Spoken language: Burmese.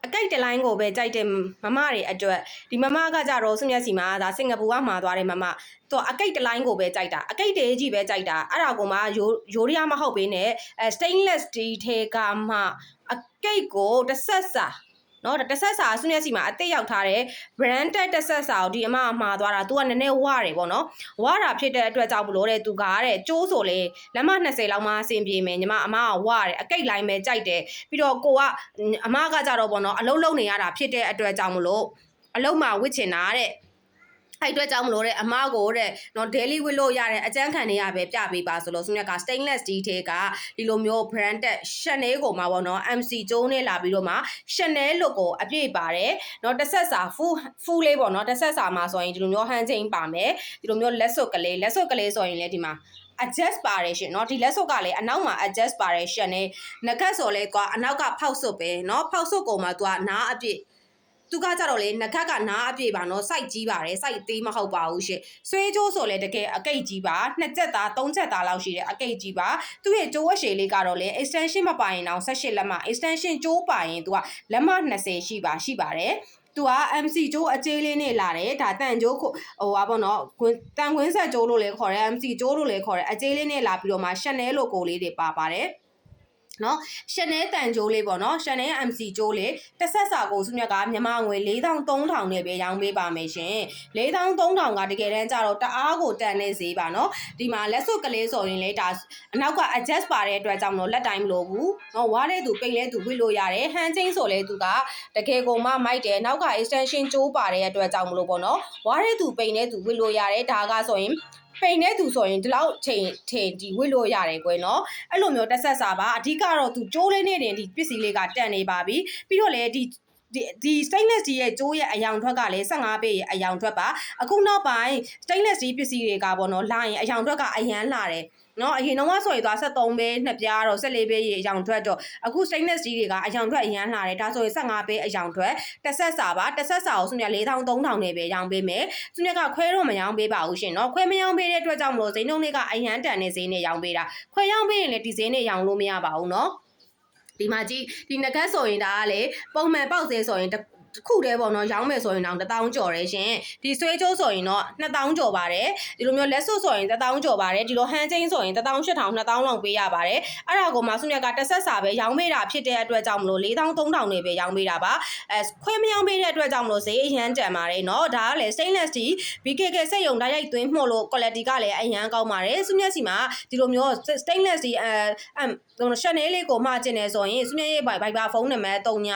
အကိတ်တလိုင်းကိုပဲကြိုက်တဲ့မမတွေအတွက်ဒီမမကကြတော့စုမျက်စီမှာဒါစင်ကာပူကမှာသွားတယ်မမသူအကိတ်တလိုင်းကိုပဲကြိုက်တာအကိတ်တေးကြီးပဲကြိုက်တာအဲ့ဒါကိုမှရိုးရမဟုတ်ပေးနဲ့ stainless steel ထဲကမှအကိတ်ကိုတစ်ဆက်စာနော်တစ်ဆက်စာစုမျက်စီမှာအသက်ရောက်ထားတဲ့ branded တစ်ဆက်စာကိုဒီအမမှာသွားတာသူကနည်းနည်းဝရတယ်ပေါ့နော်ဝါတာဖြစ်တဲ့အတွက်ကြောင့်မလို့တဲ့သူကတဲ့ကျိုးဆိုလေလက်မ20လောက်မှအဆင်ပြေမယ်ညီမအမကဝရတယ်အကိတ်လိုင်းပဲကြိုက်တယ်ပြီးတော့ကိုကအမကကြတော့ပေါ့နော်အလုံးလုံးနေရတာဖြစ်တဲ့အတွက်ကြောင့်မလို့အလုံးမှာဝစ်ချင်တာတဲ့အဲ့အတွက်ကြောင့်မလို့တဲ့အမကိုတဲ့နော် daily ဝစ်လို့ရတဲ့အကျန်းခံတွေကပဲပြပေးပါဆိုလို့စုမြတ်က stainless steel ထဲကဒီလိုမျိုး branded Chanel ကိုမှာပေါ့နော် MC ကျိုးနဲ့လာပြီးတော့မှ Chanel look ကိုအပြည့်ပါတယ်နော်တစ်ဆက်စာ full လေးပေါ့နော်တစ်ဆက်စာမှာဆိုရင်ဒီလိုမျိုး hand chain ပါမယ်ဒီလိုမျိုးလက်စွပ်ကလေးဆိုရင်လည်းဒီမှာadjust ပါတယ်ရှင်เนาะဒီလက်စွပ်ကလည်းအနောက်မှာ adjust ပါတယ်ရှင်နဲ့ငကတ်ဆိုလဲကွာအနောက်ကဖောက်စွပ်ပဲเนาะဖောက်စွပ်ကောင်မှာသူကနားအပြည့်သူကကြတော့လေငကတ်ကနားအပြည့်ပါเนาะ site ကြီးပါတယ် site သေးမဟုတ်ပါဘူးရှင်ဆွေးကြိုးဆိုလဲတကယ်အကိတ်ကြီးပါ2ချက်သား3ချက်သားလောက်ရှိတဲ့အကိတ်ကြီးပါသူ့ရဲ့ကြိုးဝက်ရှည်လေးကတော့လေ extension မပါရင်တော့18လက်မ extension ကြိုးပါရင်သူကလက်မ20ရှိပါတယ်သူက MC ကျိုးအကျေးလေးနဲ့လာတယ်ဒါတန်ကျိုးဟိုပါပေါ့နော်တန်ခွင်းဆက်ကျိုးလို့လည်းခေါ်တယ် MC ကျိုးလို့လည်းခေါ်တယ်အကျေးလေးနဲ့လာပြီးတော့မှ Chanel လိုကိုလေးတွေပါပါတယ်နော် Chanel တန်ကြိုးလေးပေါ့နော် Chanel MC ကြိုးလေးတစ်ဆက်စာကိုစုမြတ်ကမြန်မာငွေ4300နဲ့ပဲရောင်းပေးပါမယ်ရှင်4300ကတကယ်တမ်းကျတော့တအားကိုတန်နေစေပါနော်ဒီမှာလက်စွပ်ကလေးဆိုရင်လေဒါအနောက်က adjust ပါတဲ့အတွက်ကြောင့်မလို့လက်တိုင်းမလို့ဘူးနော်ဝါတဲ့သူပိတ်လဲသူဝစ်လို့ရတယ် hand chain ဆိုလဲသူကတကယ်ကိုမှမိုက်တယ်နောက်က extension ကြိုးပါတဲ့အတွက်ကြောင့်မလို့ပေါ့နော်ဝါတဲ့သူပိတ်နေသူဝစ်လို့ရတယ်ဒါကဆိုရင်ပိန်တဲ့သူဆိုရင်ဒီလောက်ချိန်ဒီဝစ်လို့ရတယ်ကွယ်နော်အဲ့လိုမျိုးတက်ဆက်စာပါအဓိကတော့သူကြိုးလေးနဲ့တင်ဒီပစ္စည်းလေးကတန်နေပါပြီပြီးတော့လေဒီ stainless steel ရဲ့ကြိုးရဲ့အယောင်ထွက်ကလည်း15ပေရဲ့အယောင်ထွက်ပါအခုနောက်ပိုင်း stainless steel ပစ္စည်းတွေကပေါ့နော်လာရင်အယောင်ထွက်ကအရန်လာတယ်နော်အရင်တော့ဆိုရင်သွား73ပဲနှစ်ပြားတော့14ပဲရေအယောင်ထွက်တော့အခု stainless steel တွေကအယောင်ထွက်အရန်လာတယ်ဒါဆိုရင်15ပဲအယောင်ထွက်တစ်ဆက်စာပါတစ်ဆက်စာကိုစုမြတ်4300နဲ့ပဲရောင်းပေးမယ်စုမြတ်ကခွဲတော့မရောင်းပေးပါဘူးရှင်နော်ခွဲမရောင်းပေးတဲ့အတွက်ကြောင့်မလို့ဈေးနှုန်းလေးကအရန်တန်နေဈေးနဲ့ရောင်းပေးတာခွဲရောင်းပေးရင်လည်းဒီဈေးနဲ့ရောင်းလို့မရပါဘူးနော်ဒီမှာကြည့်ဒီငကတ်ဆိုရင်ဒါကလေပုံမှန်ပေါက်သေးဆိုရင်တစ်ခုတည်းပေါ့နော်ရောင်းမယ်ဆိုရင်တော့1000ကျော်တယ်ရှင်ဒီဆွဲကြိုးဆိုရင်တော့2000ကျော်ပါတယ်ဒီလိုမျိုးလက်စွပ်ဆိုရင်1000ကျော်ပါတယ်ဒီလိုဟန်ချင်းဆိုရင်18000 2000လောက်ပေးရပါတယ်အဲ့ဒါကိုမှစုမြတ်ကတစ်ဆက်စာပဲရောင်းပေးတာဖြစ်တဲ့အတွက်ကြောင့်မလို့4300နဲ့ပဲရောင်းပေးတာပါခွဲမရောင်းပေးတဲ့အတွက်ကြောင့်မလို့ဈေးအရန်တန်ပါတယ်เนาะဒါကလည်း stainless steel BKK စက်ရုံဓာတ်ရိုက်သွင်းမှုလို့ quality ကလည်းအရန်ကောင်းပါတယ်စုမြတ်စီမှာဒီလိုမျိုး stainless steel Chanel လေးကိုမှာကျင်နေဆိုရင်စုမြတ်ရဲ့ Viber ဖုန်းနံပါတ်3